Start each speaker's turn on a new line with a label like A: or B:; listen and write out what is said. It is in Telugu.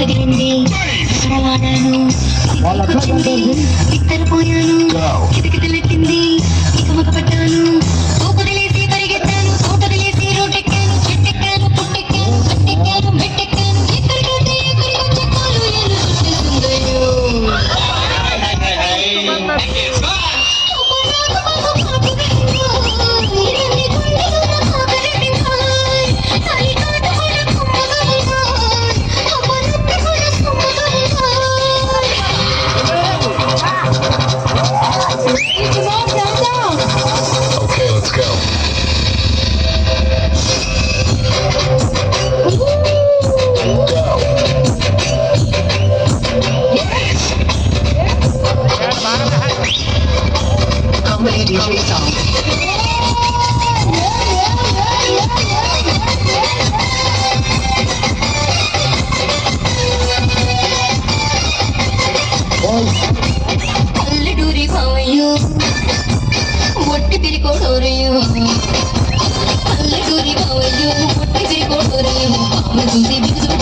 A: తగిలింది వాడాను వచ్చింది ఇద్దరిపోయాను కిటకిటలెట్టింది ఇక మగపడ్డాను ఊపదిలేసి పరిగెత్తాను తోటదిలేసి రోడ్డెక్కాను చెట్టెక్కాను పుట్టెక్కాను కట్టెక్కాను మెట్టెక్కాను ఎక్కడికంటే ఎక్కడికి చెక్కాలు ఏలు చుట్టేసిందయ్యో DJ song. Alluduri pavayu, votti pirikodorayu. Alluduri pavayu, votti pirikodorayu. Amu tusi bigu